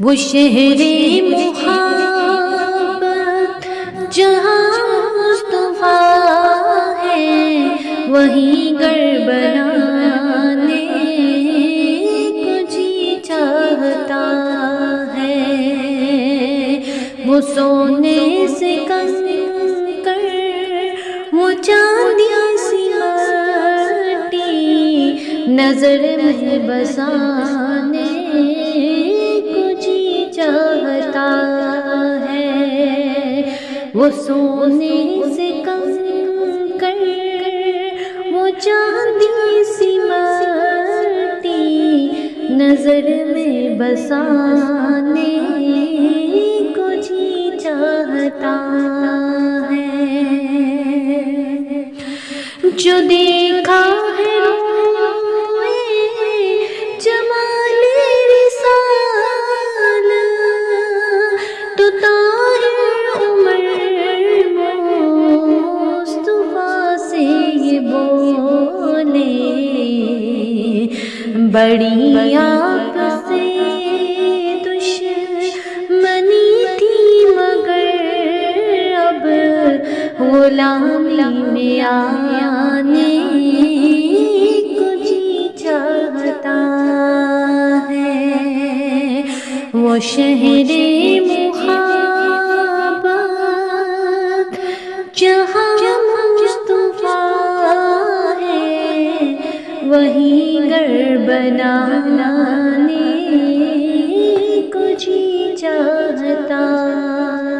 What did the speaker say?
وہ شہر محبت جہاں مصطفیٰ ہے، وہیں گر بنانے کو جی چاہتا ہے۔ وہ سونے سے کنکر، وہ چاندی سی مٹی، نظر میں بسانے کو جی چاہتا ہے۔ وہ سونے سے کنکر، وہ چاندی سی مٹی، نظر میں بسانے کو جی چاہتا ہے۔ جو دیکھا ہے روئے جمال رسالت، تو طاہر عمر مصطفیٰ سے یہ بولے، بڑی آپ سے دشمنی تھی مگر اب غلامی میں آنے کو جی چاہتا ہے۔ وہ شہر محبت جہاں مصطفیٰ ہے، وہیں گر بنانا